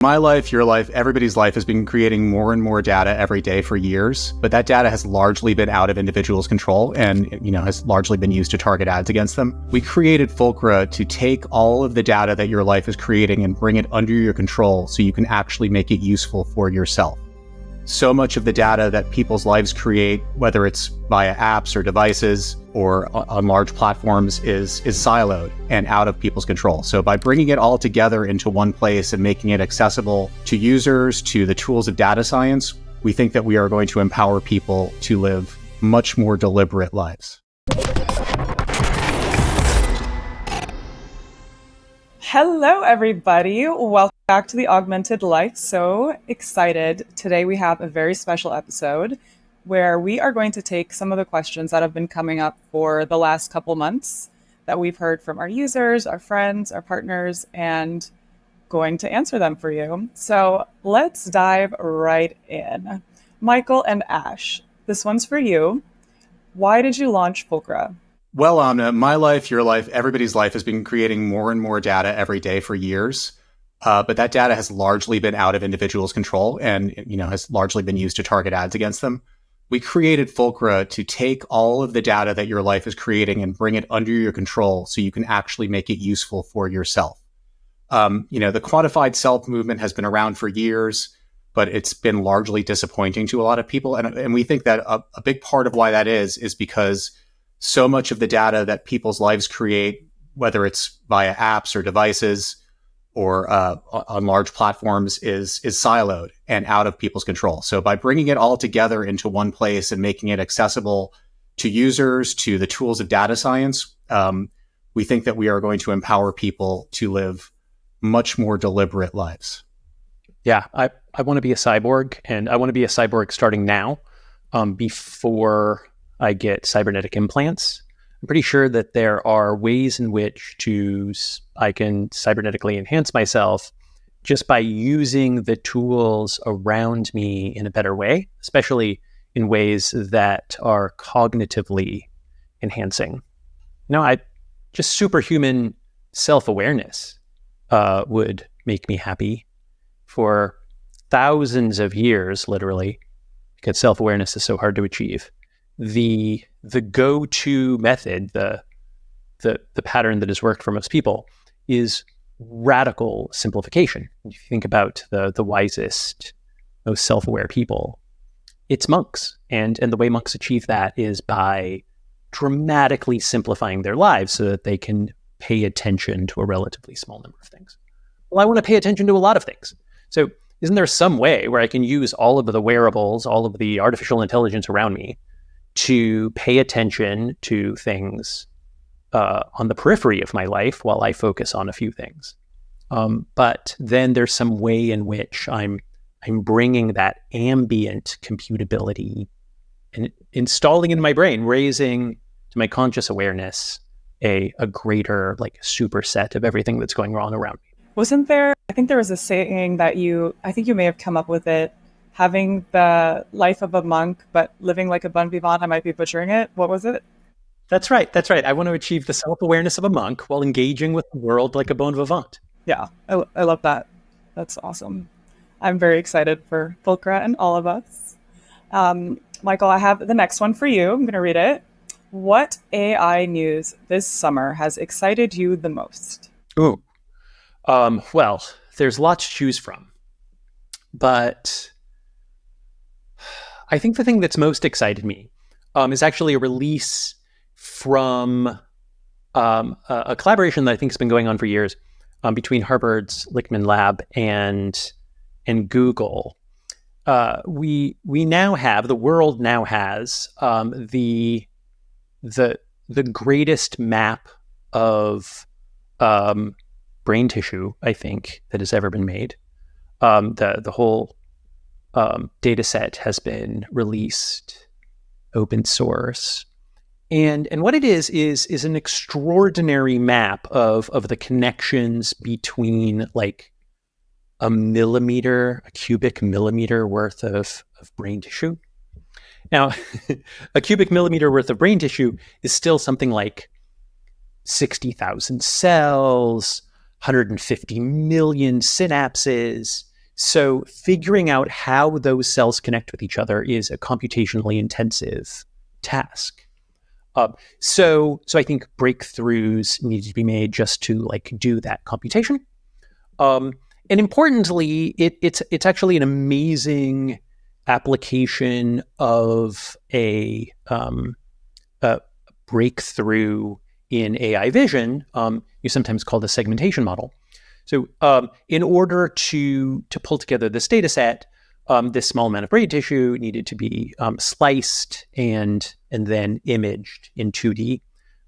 My life, your life, everybody's life has been creating more and more data every day for years, but that data has largely been out of individuals' control and, has largely been used to target ads against them. We created Fulcra to take all of the data that your life is creating and bring it under your control so you can actually make it useful for yourself. So much of the data that people's lives create, whether it's via apps or devices or on large platforms, is siloed and out of people's control. So by bringing it all together into one place and making it accessible to users, to the tools of data science, we think that we are going to empower people to live much more deliberate lives. Hello, everybody. Welcome back to the Augmented Life. So excited. Today we have a very special episode where we are going to take some of the questions that have been coming up for the last couple months that we've heard from our users, our friends, our partners, and going to answer them for you. So let's dive right in. Michael and Ash, this one's for you. Why did you launch Fulcra? Well, Amna, my life, your life, everybody's life has been creating more and more data every day for years. But that data has largely been out of individuals' control and, has largely been used to target ads against them. We created Fulcra to take all of the data that your life is creating and bring it under your control so you can actually make it useful for yourself. The quantified self movement has been around for years, but it's been largely disappointing to a lot of people. And we think that a big part of why that is because so much of the data that people's lives create, whether it's via apps or devices or on large platforms, is siloed and out of people's control. So by bringing it all together into one place and making it accessible to users, to the tools of data science, we think that we are going to empower people to live much more deliberate lives. Yeah, I want to be a cyborg, and I want to be a cyborg starting now, before I get cybernetic implants. I'm pretty sure that there are ways in which I can cybernetically enhance myself just by using the tools around me in a better way, especially in ways that are cognitively enhancing. Just superhuman self-awareness would make me happy for thousands of years, literally, because self-awareness is so hard to achieve. The go-to method, the pattern that has worked for most people, is radical simplification. If you think about the wisest, most self-aware people, it's monks. And the way monks achieve that is by dramatically simplifying their lives so that they can pay attention to a relatively small number of things. Well, I want to pay attention to a lot of things. So isn't there some way where I can use all of the wearables, all of the artificial intelligence around me to pay attention to things on the periphery of my life while I focus on a few things? But then there's some way in which I'm bringing that ambient computability and installing in my brain, raising to my conscious awareness a greater superset of everything that's going on around me. Wasn't there, I think there was a saying that I think you may have come up with it, having the life of a monk, but living like a bon vivant. I might be butchering it. What was it? That's right. I want to achieve the self-awareness of a monk while engaging with the world like a bon vivant. Yeah, I love that. That's awesome. I'm very excited for Fulcra and all of us. Michael, I have the next one for you. I'm going to read it. What AI news this summer has excited you the most? Ooh. Well, there's lots to choose from, but I think the thing that's most excited me is actually a release from a collaboration that I think has been going on for years between Harvard's Lichtman Lab and Google. The world now has the greatest map of brain tissue, I think, that has ever been made. The whole data set has been released open source. And what it is an extraordinary map of the connections between a cubic millimeter worth of brain tissue. Now, a cubic millimeter worth of brain tissue is still something like 60,000 cells, 150 million synapses. So figuring out how those cells connect with each other is a computationally intensive task. So I think breakthroughs need to be made just to like do that computation. And importantly, it's actually an amazing application of a breakthrough in AI vision. You sometimes call the segmentation model. So in order to pull together this data set, this small amount of brain tissue needed to be sliced and then imaged in 2D.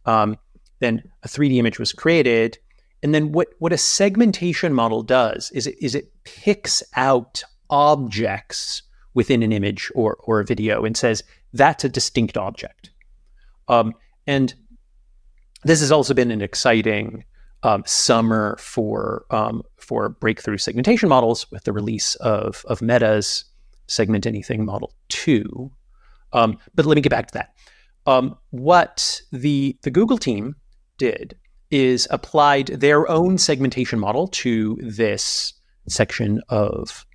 Then a 3D image was created. And then what a segmentation model does is it picks out objects within an image or a video and says, that's a distinct object. And this has also been an exciting summer for breakthrough segmentation models with the release of Meta's Segment Anything Model 2. But let me get back to that. What the Google team did is applied their own segmentation model to this section of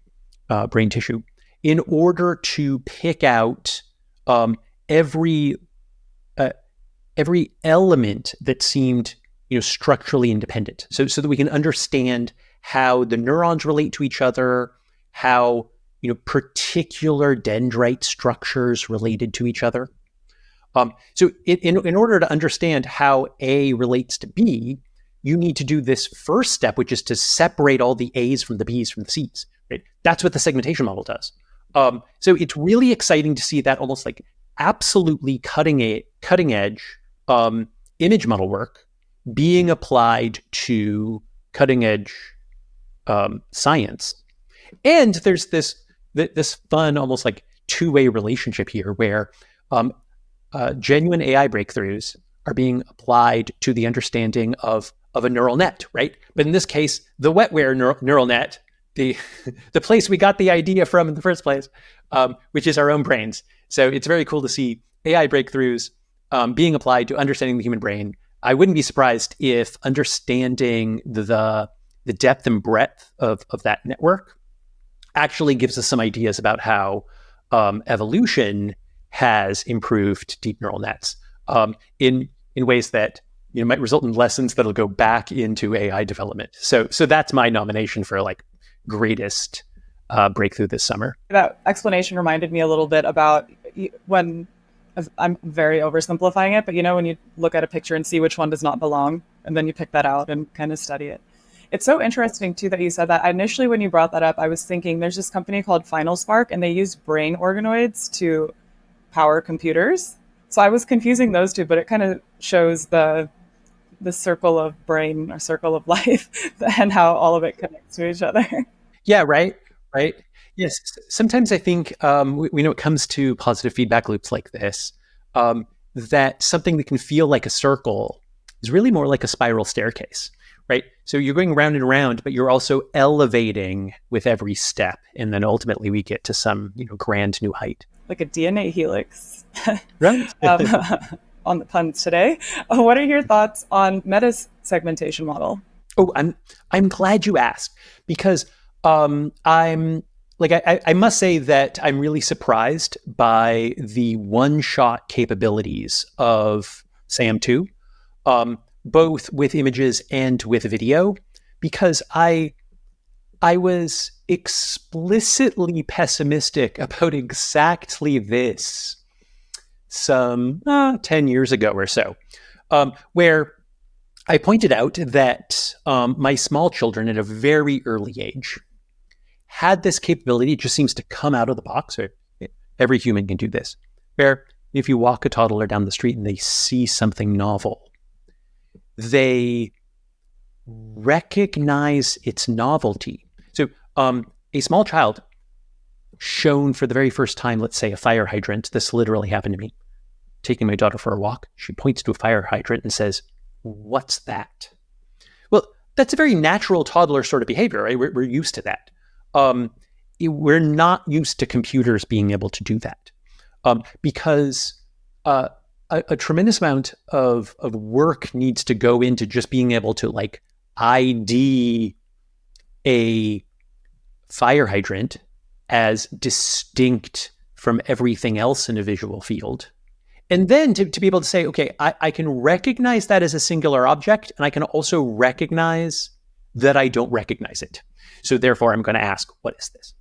brain tissue in order to pick out every element that seemed structurally independent, so that we can understand how the neurons relate to each other, how particular dendrite structures related to each other. So in order to understand how A relates to B, you need to do this first step, which is to separate all the A's from the B's from the C's. Right? That's what the segmentation model does. So it's really exciting to see that almost like absolutely cutting edge image model work being applied to cutting edge science. And there's this fun, almost like two-way relationship here where genuine AI breakthroughs are being applied to the understanding of a neural net, right? But in this case, the wetware neural net, the place we got the idea from in the first place, which is our own brains. So it's very cool to see AI breakthroughs being applied to understanding the human brain. I wouldn't be surprised if understanding the depth and breadth of that network actually gives us some ideas about how evolution has improved deep neural nets in ways that might result in lessons that'll go back into AI development. So that's my nomination for like greatest breakthrough this summer. That explanation reminded me a little bit about when I'm very oversimplifying it, but when you look at a picture and see which one does not belong, and then you pick that out and kind of study it. It's so interesting too that you said that. Initially, when you brought that up, I was thinking there's this company called Final Spark, and they use brain organoids to power computers. So I was confusing those two, but it kind of shows the circle of brain or circle of life and how all of it connects to each other. Yeah, right. Yes. Sometimes I think when it comes to positive feedback loops like this, that something that can feel like a circle is really more like a spiral staircase, right? So you're going round and round, but you're also elevating with every step. And then ultimately we get to some grand new height. Like a DNA helix. Right. On the puns today. What are your thoughts on Meta's segmentation model? Oh, I'm glad you asked, because I must say that I'm really surprised by the one-shot capabilities of SAM2, both with images and with video, because I was explicitly pessimistic about exactly this some 10 years ago or so, where I pointed out that my small children at a very early age had this capability. It just seems to come out of the box. Every human can do this, where if you walk a toddler down the street and they see something novel, they recognize its novelty. So a small child shown for the very first time, let's say a fire hydrant. This literally happened to me. Taking my daughter for a walk, she points to a fire hydrant and says, "What's that?" Well, that's a very natural toddler sort of behavior, right? We're used to that. We're not used to computers being able to do that because a tremendous amount of work needs to go into just being able to like ID a fire hydrant as distinct from everything else in a visual field. And then to be able to say, okay, I can recognize that as a singular object, and I can also recognize that I don't recognize it. So therefore, I'm going to ask, what is this?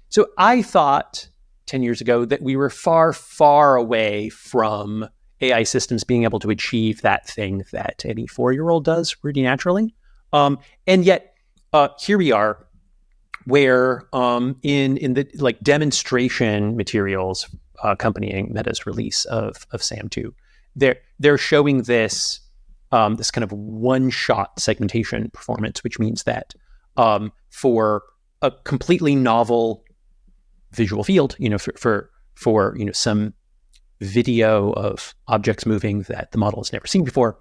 So I thought 10 years ago that we were far, far away from AI systems being able to achieve that thing that any 4-year-old does pretty naturally. And yet, here we are, where in the like demonstration materials accompanying Meta's release of SAM2, they're showing this this kind of one-shot segmentation performance, which means that for a completely novel visual field, for some video of objects moving that the model has never seen before,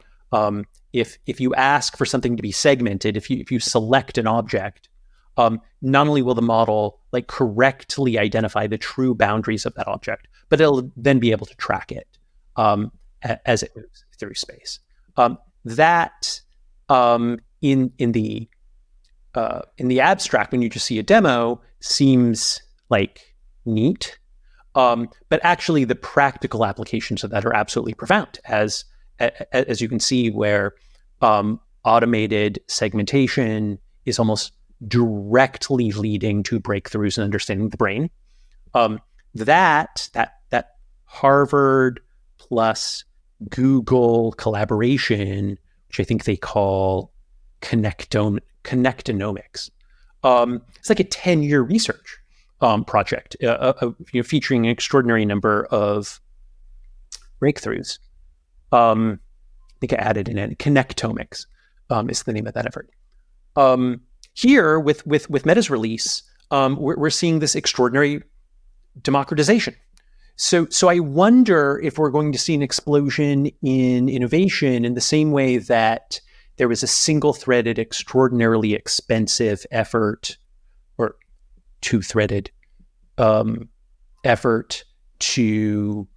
if you ask for something to be segmented, if you select an object, not only will the model like correctly identify the true boundaries of that object, but it'll then be able to track it as it moves through space. That in the abstract, when you just see a demo, seems like neat, but actually the practical applications of that are absolutely profound, as you can see, where automated segmentation is almost directly leading to breakthroughs in understanding the brain. That Harvard plus Google collaboration, which I think they call connectonomics, it's like a 10-year research project, featuring an extraordinary number of breakthroughs. I think I added in it. Connectomics is the name of that effort. Here, with Meta's release, we're seeing this extraordinary democratization. So I wonder if we're going to see an explosion in innovation in the same way that there was a single-threaded, extraordinarily expensive effort, or two-threaded effort to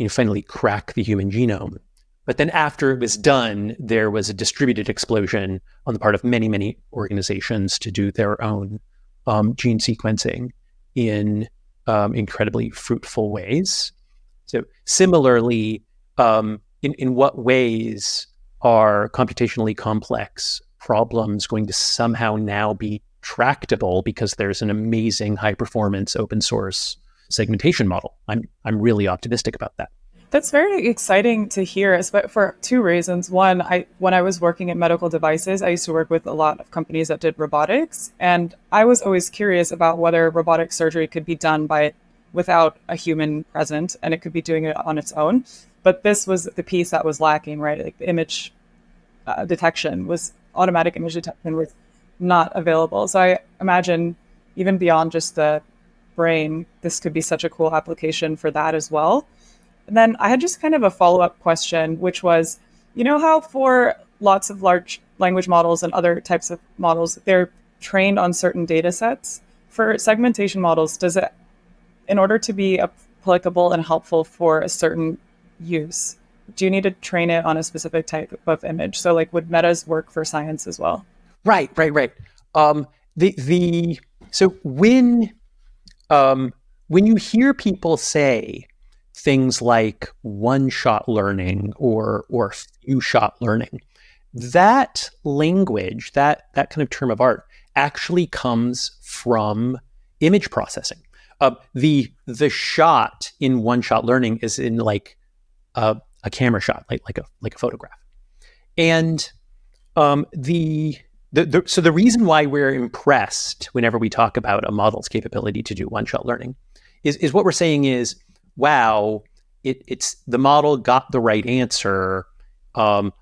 finally crack the human genome. But then after it was done, there was a distributed explosion on the part of many, many organizations to do their own gene sequencing in incredibly fruitful ways. So similarly, in what ways are computationally complex problems going to somehow now be tractable because there's an amazing high-performance open source segmentation model? I'm really optimistic about that. That's very exciting to hear, for two reasons. One, when I was working in medical devices, I used to work with a lot of companies that did robotics, and I was always curious about whether robotic surgery could be done without a human present, and it could be doing it on its own. But this was the piece that was lacking, right? Like the image automatic image detection was not available. So I imagine even beyond just the brain, this could be such a cool application for that as well. And then I had just kind of a follow-up question, which was, how for lots of large language models and other types of models, they're trained on certain data sets. For segmentation models, in order to be applicable and helpful for a certain use, do you need to train it on a specific type of image? So like, would Meta's work for science as well? Right. So when you hear people say things like one-shot learning or few-shot learning, that language, that kind of term of art, actually comes from image processing. The shot in one-shot learning is in like a camera shot, like a photograph, and so the reason why we're impressed whenever we talk about a model's capability to do one-shot learning is what we're saying is, wow, it's the model got the right answer in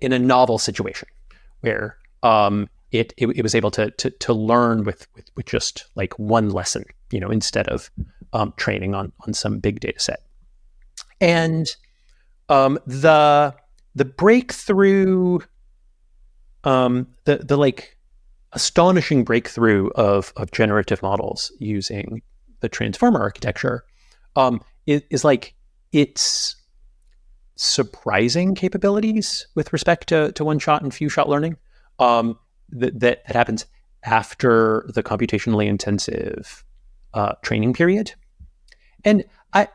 a novel situation where it was able to learn with just like one lesson, instead of training on some big data set. And the breakthrough, the like astonishing breakthrough of generative models using the transformer architecture is like its surprising capabilities with respect to one-shot and few-shot learning that happens after the computationally intensive training period. And I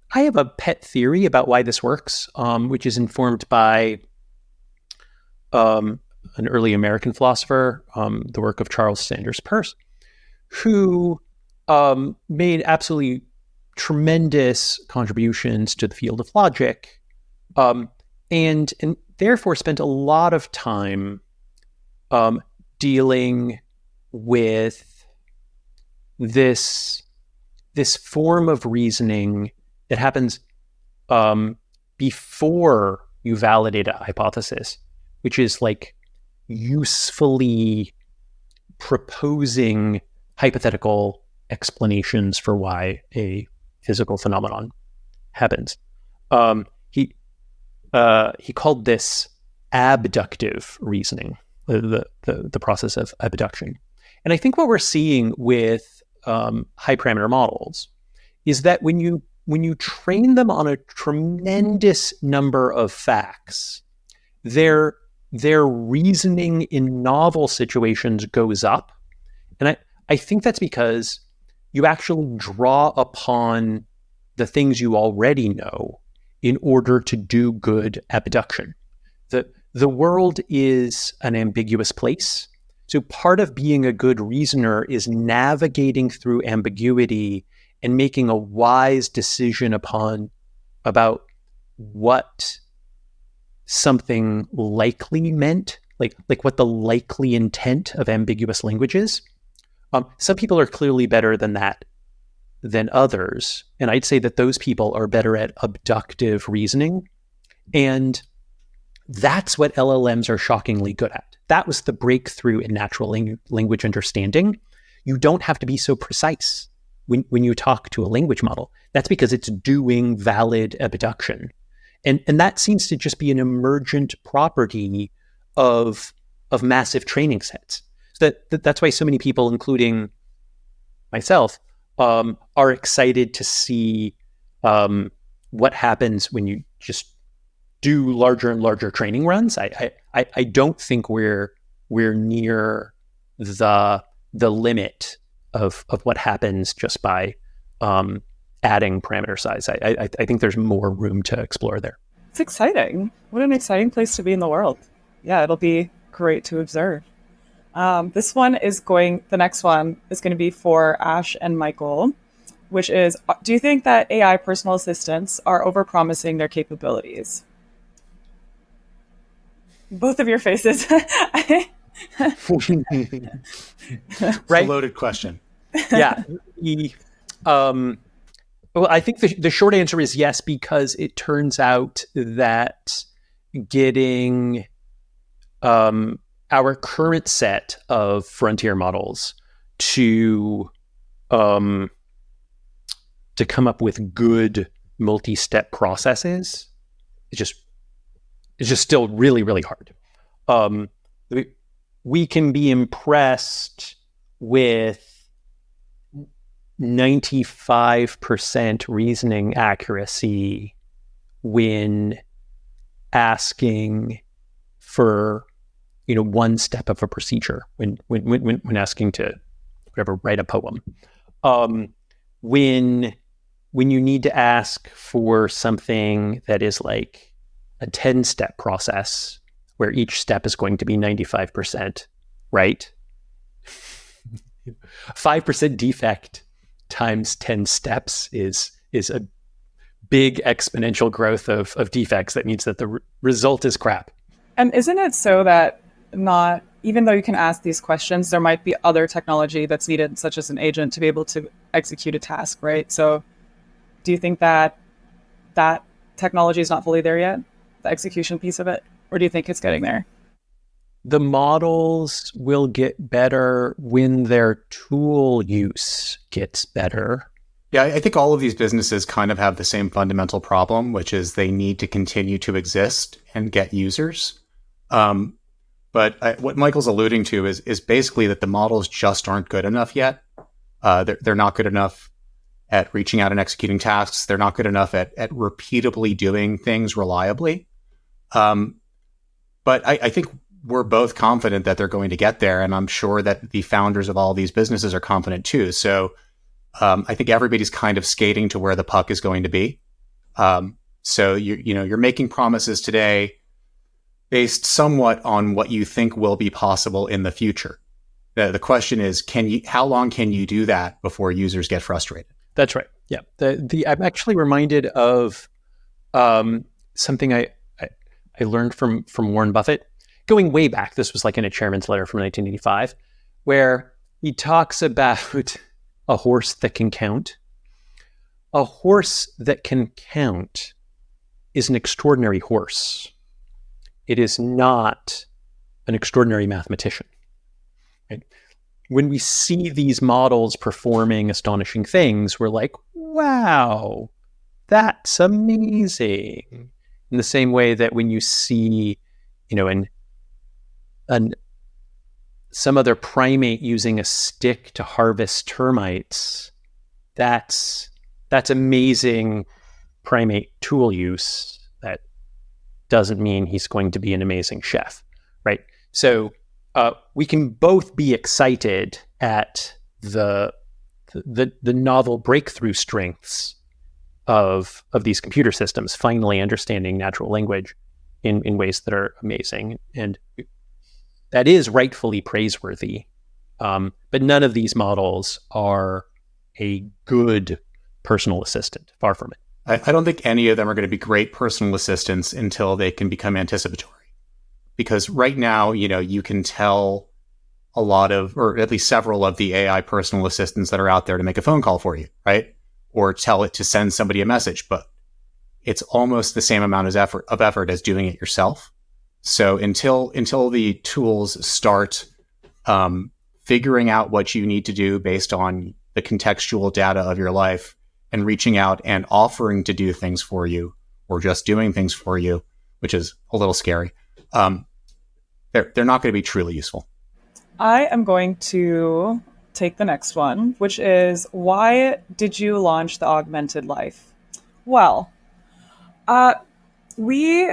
have a pet theory about why this works, which is informed by an early American philosopher, the work of Charles Sanders Peirce, who made absolutely tremendous contributions to the field of logic, and therefore spent a lot of time dealing with this form of reasoning that happens before you validate a hypothesis, which is like usefully proposing hypothetical explanations for why a physical phenomenon happens. He called this abductive reasoning, the process of abduction. And I think what we're seeing with high parameter models is that when you train them on a tremendous number of facts, their reasoning in novel situations goes up. And I think that's because you actually draw upon the things you already know in order to do good abduction. The world is an ambiguous place. So part of being a good reasoner is navigating through ambiguity and making a wise decision about what something likely meant, like what the likely intent of ambiguous language is. Some people are clearly better than that than others. And I'd say that those people are better at abductive reasoning. And that's what LLMs are shockingly good at. That was the breakthrough in natural language understanding. You don't have to be so precise when you talk to a language model. That's because it's doing valid abduction. And that seems to just be an emergent property of massive training sets. So that's why so many people, including myself, are excited to see what happens when you just do larger and larger training runs. I don't think we're near the limit of what happens just by adding parameter size. I think there's more room to explore there. It's exciting. What an exciting place to be in the world. Yeah, it'll be great to observe. The next one is going to be for Ash and Michael, which is, do you think that AI personal assistants are overpromising their capabilities? Both of your faces. Right? A loaded question. Yeah. Well, I think the short answer is yes, because it turns out that getting our current set of frontier models to come up with good multi-step processes is just still really, really hard. We can be impressed with 95% reasoning accuracy when asking for, one step of a procedure, when asking to write a poem. When you need to ask for something that is like a 10-step process where each step is going to be 95%, right? 5% defect times 10 steps is a big exponential growth of defects. That means that the result is crap. And isn't it so that even though you can ask these questions, there might be other technology that's needed, such as an agent, to be able to execute a task, right? So do you think that technology is not fully there yet, the execution piece of it? Or do you think it's getting there? The models will get better when their tool use gets better. Yeah, I think all of these businesses kind of have the same fundamental problem, which is they need to continue to exist and get users. But what Michael's alluding to is basically that the models just aren't good enough yet. They're not good enough at reaching out and executing tasks. They're not good enough at repeatably doing things reliably. But I think we're both confident that they're going to get there. And I'm sure that the founders of all these businesses are confident too. So I think everybody's kind of skating to where the puck is going to be. So you're making promises today based somewhat on what you think will be possible in the future. The question is, how long can you do that before users get frustrated? That's right. Yeah. I'm actually reminded of something I learned from Warren Buffett going way back. This was like in a chairman's letter from 1985, where he talks about a horse that can count. A horse that can count is an extraordinary horse. It is not an extraordinary mathematician. Right? When we see these models performing astonishing things, we're like, wow, that's amazing. In the same way that when you see, some other primate using a stick to harvest termites, that's amazing primate tool use. That doesn't mean he's going to be an amazing chef, right? So we can both be excited at the novel breakthrough strengths of these computer systems finally understanding natural language in ways that are amazing, and that is rightfully praiseworthy. But none of these models are a good personal assistant. Far from it. I don't think any of them are going to be great personal assistants until they can become anticipatory. Because right now, you can tell a lot of, or at least several of the AI personal assistants that are out there to make a phone call for you, right? Or tell it to send somebody a message, but it's almost the same amount of effort as doing it yourself. So until the tools start figuring out what you need to do based on the contextual data of your life and reaching out and offering to do things for you or just doing things for you, which is a little scary, they're not going to be truly useful. I am going to take the next one, which is, why did you launch the Augmented Life? Well, we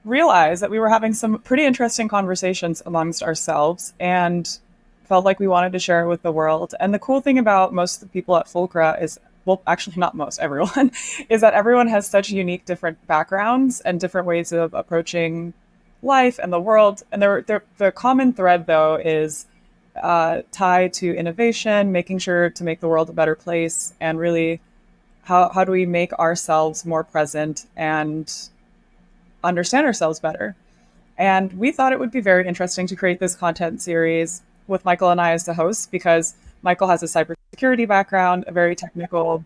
realized that we were having some pretty interesting conversations amongst ourselves and felt like we wanted to share it with the world. And the cool thing about most of the people at Fulcra is, well, actually not most, everyone, is that everyone has such unique different backgrounds and different ways of approaching life and the world. And the common thread, though, is tied to innovation, making sure to make the world a better place, and really how do we make ourselves more present and understand ourselves better. And we thought it would be very interesting to create this content series with Michael and I as the hosts, because Michael has a cybersecurity background, a very technical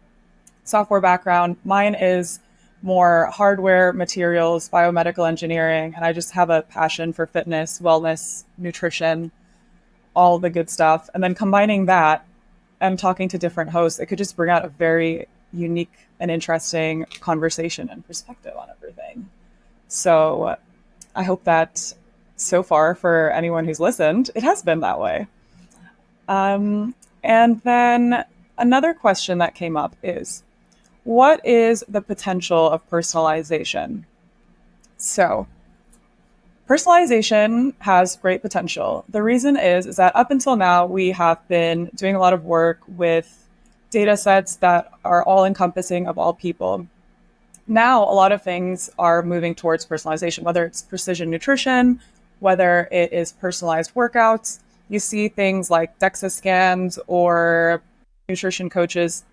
software background. Mine is more hardware, materials, biomedical engineering, and I just have a passion for fitness, wellness, nutrition, all the good stuff. And then combining that and talking to different hosts, it could just bring out a very unique and interesting conversation and perspective on everything. So I hope that so far, for anyone who's listened, it has been that way. And then another question that came up is, what is the potential of personalization? So personalization has great potential. The reason is that up until now, we have been doing a lot of work with data sets that are all encompassing of all people. Now, a lot of things are moving towards personalization, whether it's precision nutrition, whether it is personalized workouts. You see things like DEXA scans or nutrition coaches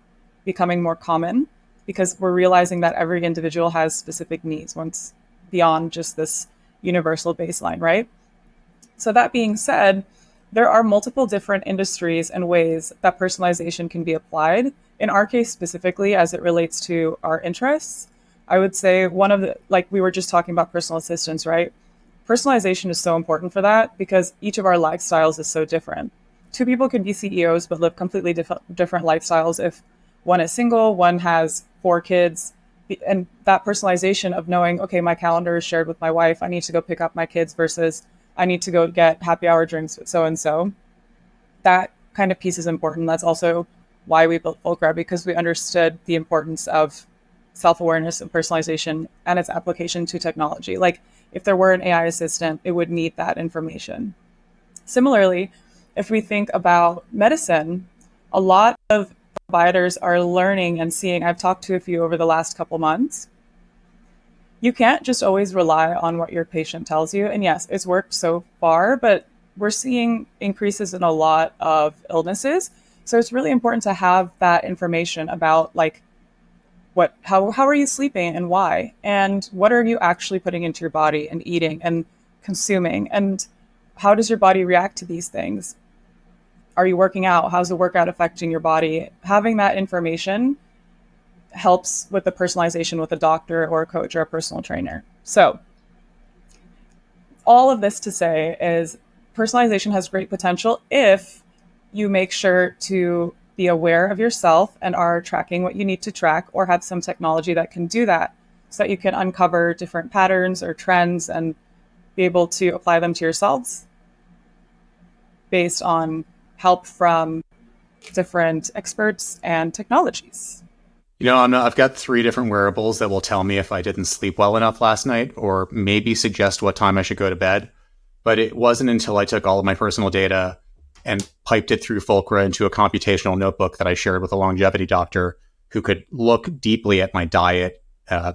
becoming more common because we're realizing that every individual has specific needs once beyond just this universal baseline, right? So that being said, there are multiple different industries and ways that personalization can be applied. In our case specifically, as it relates to our interests, I would say one of the, like we were just talking about personal assistants, right? Personalization is so important for that because each of our lifestyles is so different. Two people could be CEOs but live completely different lifestyles if one is single, one has 4 kids, and that personalization of knowing, okay, my calendar is shared with my wife, I need to go pick up my kids versus I need to go get happy hour drinks with so-and-so. That kind of piece is important. That's also why we built Fulcra, because we understood the importance of self-awareness and personalization and its application to technology. Like, if there were an AI assistant, it would need that information. Similarly, if we think about medicine, a lot of providers are learning and seeing, I've talked to a few over the last couple months, you can't just always rely on what your patient tells you. And yes, it's worked so far, but we're seeing increases in a lot of illnesses. So it's really important to have that information about like how are you sleeping and why? And what are you actually putting into your body and eating and consuming? And how does your body react to these things? Are you working out? How's the workout affecting your body? Having that information helps with the personalization with a doctor or a coach or a personal trainer. So all of this to say is personalization has great potential if you make sure to be aware of yourself and are tracking what you need to track, or have some technology that can do that so that you can uncover different patterns or trends and be able to apply them to yourselves based on help from different experts and technologies. I've got 3 different wearables that will tell me if I didn't sleep well enough last night, or maybe suggest what time I should go to bed. But it wasn't until I took all of my personal data and piped it through Fulcra into a computational notebook that I shared with a longevity doctor who could look deeply at my diet,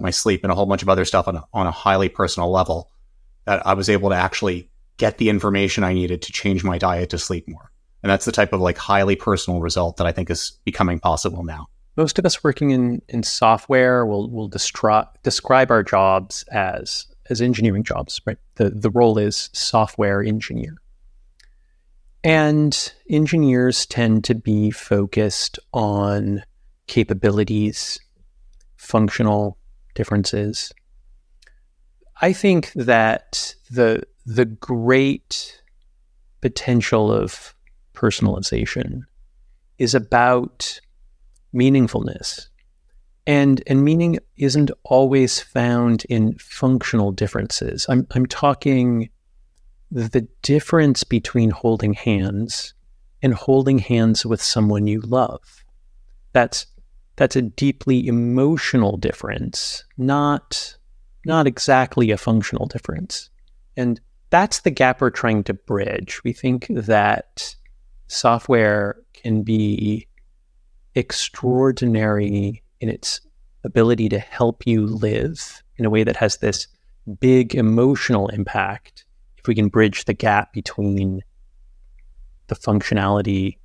my sleep, and a whole bunch of other stuff on a highly personal level, that I was able to actually get the information I needed to change my diet to sleep more. And that's the type of like highly personal result that I think is becoming possible now. Most of us working in software will describe our jobs as engineering jobs, right? The role is software engineer. And engineers tend to be focused on capabilities, functional differences. I think that the great potential of personalization is about meaningfulness. And meaning isn't always found in functional differences. I'm talking the difference between holding hands and holding hands with someone you love. That's a deeply emotional difference, not exactly a functional difference. And that's the gap we're trying to bridge. We think that software can be extraordinary in its ability to help you live in a way that has this big emotional impact if we can bridge the gap between the functionality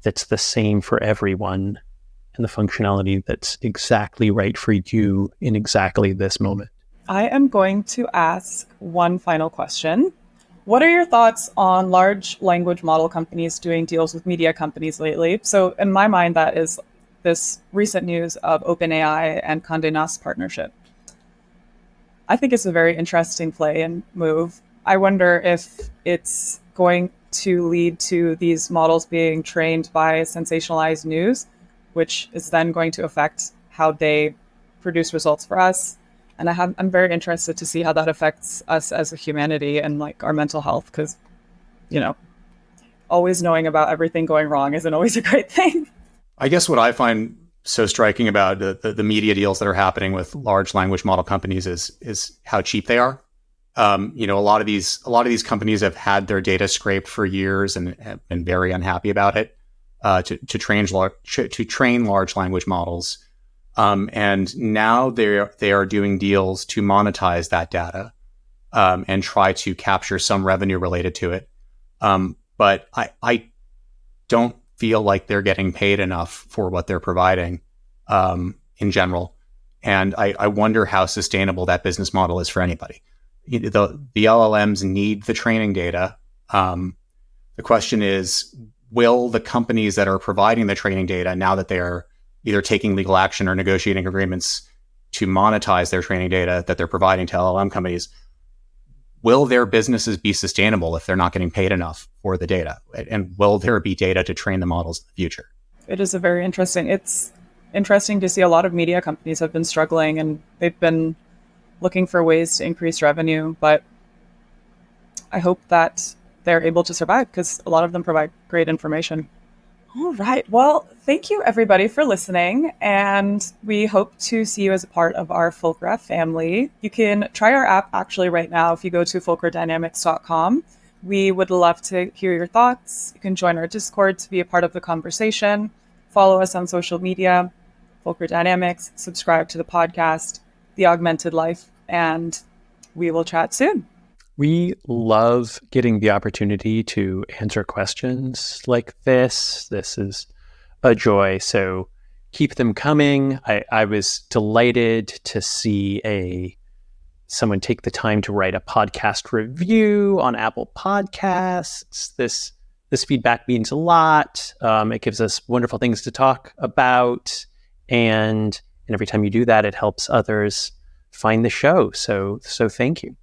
that's the same for everyone and the functionality that's exactly right for you in exactly this moment. I am going to ask one final question. What are your thoughts on large language model companies doing deals with media companies lately? So in my mind, that is this recent news of OpenAI and Condé Nast partnership. I think it's a very interesting play and move. I wonder if it's going to lead to these models being trained by sensationalized news, which is then going to affect how they produce results for us. And I'm very interested to see how that affects us as a humanity and like our mental health, because, always knowing about everything going wrong isn't always a great thing. I guess what I find so striking about the media deals that are happening with large language model companies is how cheap they are. A lot of these companies have had their data scraped for years and have been very unhappy about it to train large language models. And now they are doing deals to monetize that data and try to capture some revenue related to it. But I don't feel like they're getting paid enough for what they're providing in general. And I wonder how sustainable that business model is for anybody. The LLMs need the training data. The question is, will the companies that are providing the training data, now that they are either taking legal action or negotiating agreements to monetize their training data that they're providing to LLM companies, will their businesses be sustainable if they're not getting paid enough for the data? And will there be data to train the models in the future? It's interesting to see a lot of media companies have been struggling and they've been looking for ways to increase revenue, but I hope that they're able to survive because a lot of them provide great information. All right. Well, thank you everybody for listening, and we hope to see you as a part of our Fulcra family. You can try our app actually right now if you go to fulcradynamics.com. We would love to hear your thoughts. You can join our Discord to be a part of the conversation. Follow us on social media, Fulcra Dynamics, subscribe to the podcast, The Augmented Life, and we will chat soon. We love getting the opportunity to answer questions like this. This is a joy. So keep them coming. I was delighted to see someone take the time to write a podcast review on Apple Podcasts. This feedback means a lot. It gives us wonderful things to talk about, and every time you do that, it helps others find the show. So thank you.